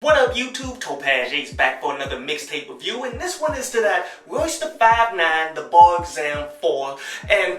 What up YouTube, Topaz Ace back for another mixtape review, and this one is to that Royce the 5'9", the Bar Exam 4, and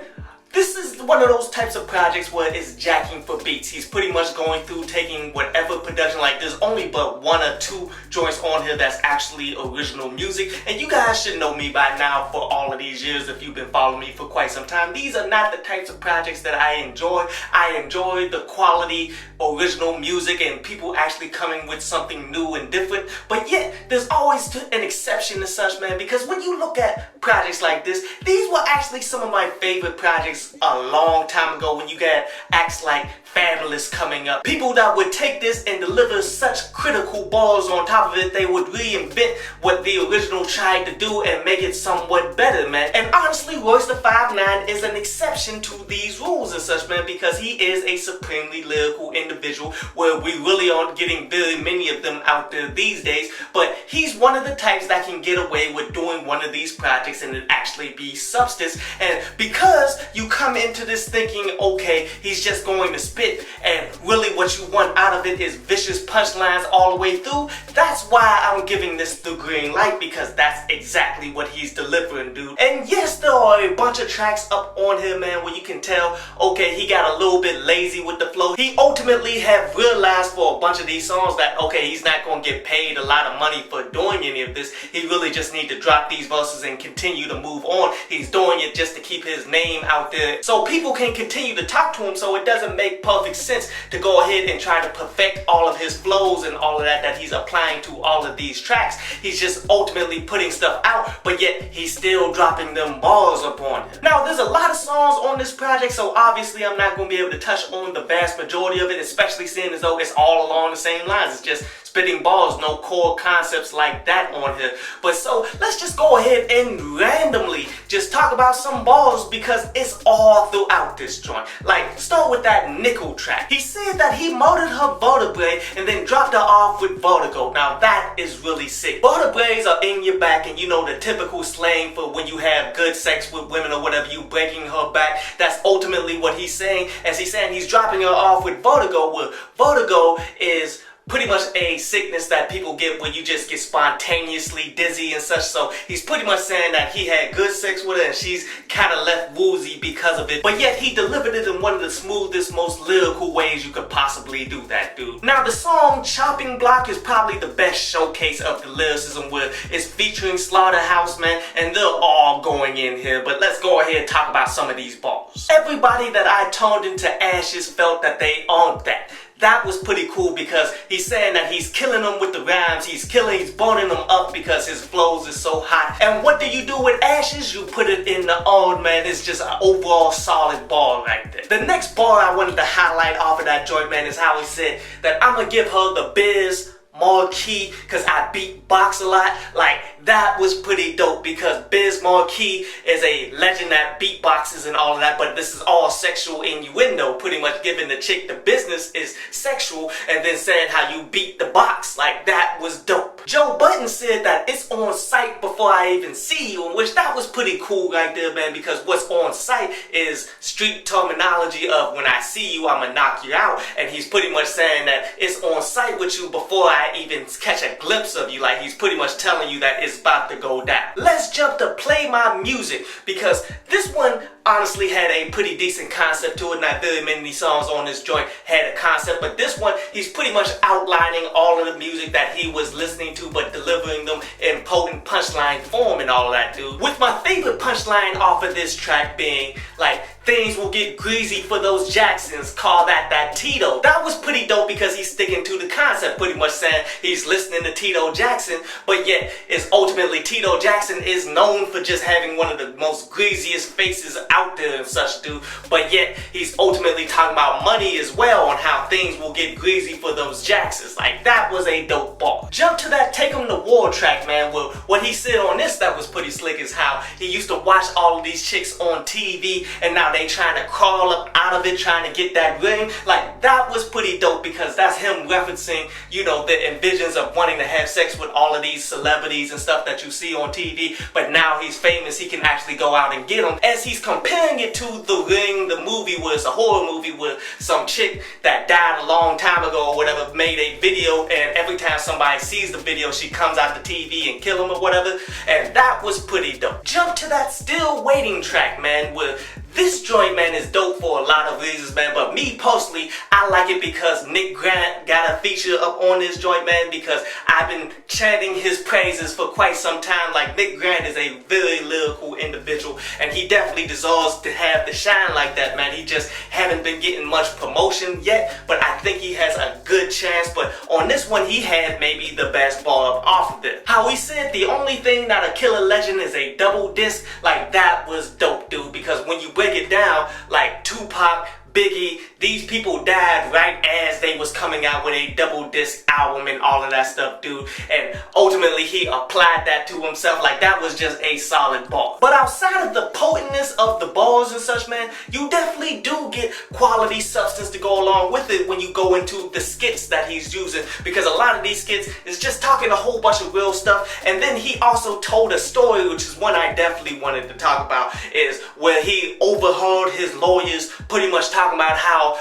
this is one of those types of projects where it's jacking for beats. He's pretty much going through taking whatever production, like there's only but one or two joints on here that's actually original music. And you guys should know me by now for all of these years if you've been following me for quite some time. These are not the types of projects that I enjoy. I enjoy the quality original music and people actually coming with something new and different. But yet, there's always an exception to such, man, because when you look at projects like this, these were actually some of my favorite projects a long time ago when you got acts like Fabulous coming up. People that would take this and deliver such critical bars on top of it, they would reinvent what the original tried to do and make it somewhat better, man. And honestly, Royce the 5'9" is an exception to these rules and such, man, because he is a supremely lyrical individual where we really aren't getting very many of them out there these days. But he's one of the types that can get away with doing one of these projects and it actually be substance. And because you come into this thinking, okay, he's just going to spit, and really what you want out of it is vicious punchlines all the way through, that's why I'm giving this the green light, because that's exactly what he's delivering, dude. And yes, there are a bunch of tracks up on here, man, where you can tell, okay, he got a little bit lazy with the flow. He ultimately have realized for a bunch of these songs that, okay, he's not gonna get paid a lot of money for doing any of this. He really just need to drop these verses and continue to move on. He's doing it just to keep his name out there so people can continue to talk to him, so it doesn't make perfect sense to go ahead and try to perfect all of his flows and all of that he's applying to all of these tracks. He's just ultimately putting stuff out, but yet he's still dropping them bars upon him. Now, there's a lot of songs on this project, so obviously I'm not going to be able to touch on the vast majority of it, especially seeing as though it's all along the same lines. It's just spitting bars, no core concepts like that on here. But so let's just go ahead and randomly just talk about some bars because it's all throughout this joint. Like, start with that Nickel track. He said that he murdered her vertebrae and then dropped her off with vertigo. Now that is really sick. Vertebrae are in your back, and you know the typical slang for when you have good sex with women or whatever, you breaking her back. That's ultimately what he's saying, as he's saying he's dropping her off with vertigo. Well, vertigo is pretty much a sickness that people get when you just get spontaneously dizzy and such. So he's pretty much saying that he had good sex with her and she's kind of left woozy because of it. But yet he delivered it in one of the smoothest, most lyrical ways you could possibly do that, dude. Now the song Chopping Block is probably the best showcase of the lyricism, where it's featuring Slaughterhouse, man, and they're all going in here. But let's go ahead and talk about some of these bars. Everybody that I turned into ashes felt that they owned that. That was pretty cool because he's saying that he's killing them with the rhymes, he's burning them up because his flows is so hot. And what do you do with ashes? You put it in the urn, man. It's just an overall solid bar right there. The next bar I wanted to highlight off of that joint, man, is how he said that I'm gonna give her the Biz Marquee because I beatbox a lot. Like, that was pretty dope because Biz Marquee is a legend that beatboxes and all of that, but this is all sexual innuendo, pretty much giving the chick the business is sexual and then saying how you beat the box. Like, that was dope. Joe Budden said that it's on sight before I even see you, in which that was pretty cool right there, man, because what's on sight is street terminology of when I see you, I'ma knock you out, and he's pretty much saying that it's on sight with you before I even catch a glimpse of you. Like, he's pretty much telling you that it's about to go down. Let's jump to Play My Music, because this one honestly had a pretty decent concept to it. Not very many songs on this joint had a concept, but this one, he's pretty much outlining all of the music that he was listening to, but delivering them in potent punchline form and all of that, dude. With my favorite punchline off of this track being, like, things will get greasy for those Jacksons, call that Tito. That was pretty dope because he's sticking to the concept, pretty much saying he's listening to Tito Jackson, but yet it's ultimately Tito Jackson is known for just having one of the most greasiest faces out there and such, dude. But yet he's ultimately talking about money as well, on how things will get greasy for those Jacksons. Like, that was a dope bar. Jump to that Take 'Em to War track, man. Well, what he said on this that was pretty slick is how he used to watch all of these chicks on TV and now they trying to crawl up out of it, trying to get that ring. Like, that was pretty dope because that's him referencing, you know, the envisions of wanting to have sex with all of these celebrities and stuff that you see on TV, but now he's famous, he can actually go out and get them. As he's comparing it to The Ring, the movie was a horror movie with some chick that died a long time ago or whatever, made a video, and every time somebody sees the video, she comes out the TV and kill him or whatever, and that was pretty dope. Jump to that Still Waiting track, man, where this joint, man, is dope for a lot of reasons, man, but me personally, I like it because Nick Grant got a feature up on this joint, man, because I've been chanting his praises for quite some time. Like, Nick Grant is a very lyrical individual, and he definitely deserves to have the shine like that, man. He just haven't been getting much promotion yet, but I think he has a good chance. But on this one, he had maybe the best bar off of it. How he said the only thing that a killer legend is a double disc, like, that was dope, dude, because when you break it down, like Tupac, Biggie, these people died right as they was coming out with a double disc album and all of that stuff, dude. And ultimately he applied that to himself. Like, that was just a solid bar. But outside of the potentness of the bars and such, man, you definitely do get quality substance to go along with it when you go into the skits that he's using, because a lot of these skits is just talking a whole bunch of real stuff. And then he also told a story, which is one I definitely wanted to talk about, is where he overheard his lawyers pretty much talking about how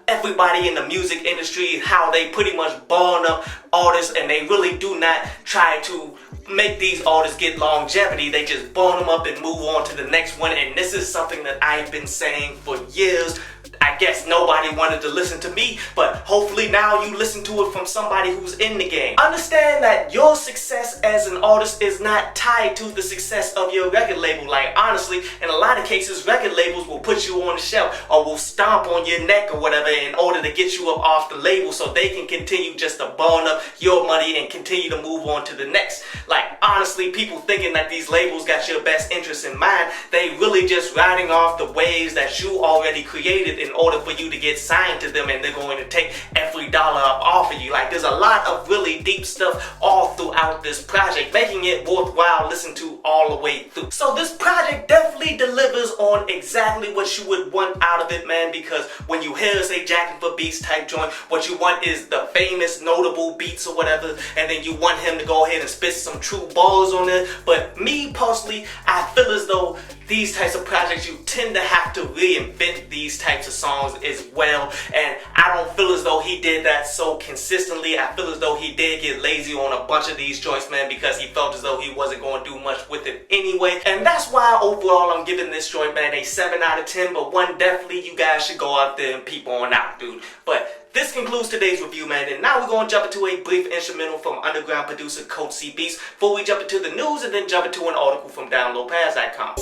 everybody in the music industry, how they pretty much burn up artists, and they really do not try to make these artists get longevity. They just burn them up and move on to the next one. And this is something that I've been saying for years. I guess nobody wanted to listen to me, but hopefully now you listen to it from somebody who's in the game. Understand that your success as an artist is not tied to the success of your record label. Like, honestly, in a lot of cases, record labels will put you on the shelf or will stomp on your neck or whatever in order to get you up off the label so they can continue just to burn up your money and continue to move on to the next. Like, honestly, people thinking that these labels got your best interests in mind, they really just riding off the waves that you already created in order for you to get signed to them, and they're going to take every dollar up off of you. Like, there's a lot of really deep stuff all throughout this project, making it worthwhile listen to all the way through. So this project definitely delivers on exactly what you would want out of it, man, because when you hear say Jacking for Beats type joint, what you want is the famous notable beats or whatever, and then you want him to go ahead and spit some true bars on it. But me personally, I feel as though these types of projects, you tend to have to reinvent these types of songs as well, and I don't feel as though he did that so consistently. I feel as though he did get lazy on a bunch of these joints, man, because he felt as though he wasn't going to do much with it anyway. And that's why overall I'm giving this joint, man, a 7 out of 10, but one definitely you guys should go out there and peep on out, dude. But this concludes today's review, man, and now we're going to jump into a brief instrumental from underground producer Coach C Beats before we jump into the news and then jump into an article from downloadpads.com.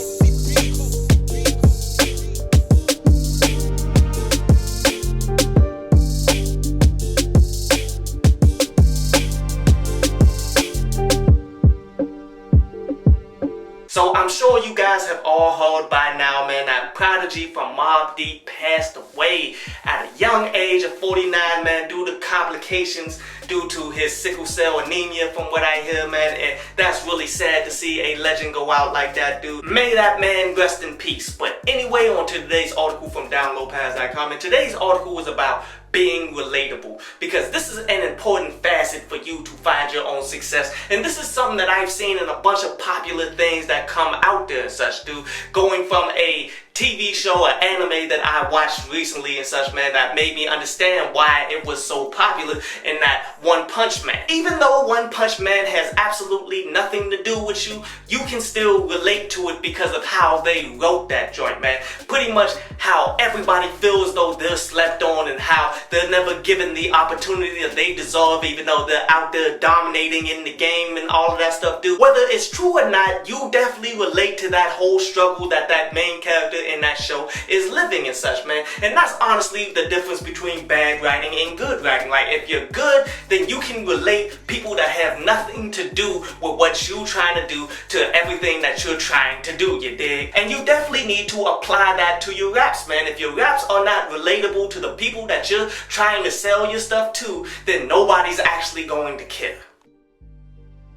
So I'm sure you guys have all heard by now, man, that Prodigy from Mobb Deep passed away at a young age of 49, man, due to complications due to his sickle cell anemia, from what I hear, man, and that's really sad to see a legend go out like that, dude. May that man rest in peace. But anyway, on to today's article from downloadpads.com, and today's article is about being relatable, because this is an important facet for you to find your own success. And this is something that I've seen in a bunch of popular things that come out there and such, dude. Going from a TV show, an anime that I watched recently and such, man, that made me understand why it was so popular, in that One Punch Man. Even though One Punch Man has absolutely nothing to do with you, you can still relate to it because of how they wrote that joint, man. Pretty much how everybody feels though they're slept on, and how they're never given the opportunity that they deserve, even though they're out there dominating in the game and all of that stuff, dude. Whether it's true or not, you definitely relate to that whole struggle that that main character in that show is living and such, man. And that's honestly the difference between bad writing and good writing. Like, if you're good, then you can relate people that have nothing to do with what you're trying to do to everything that you're trying to do, you dig? And you definitely need to apply that to your raps, man. If your raps are not relatable to the people that you're trying to sell your stuff to, then nobody's actually going to care.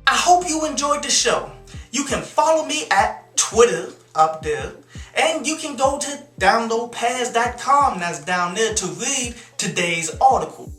I hope you enjoyed the show. You can follow me at Twitter up there, And you can go to downloadpads.com, that's down there, to read today's article.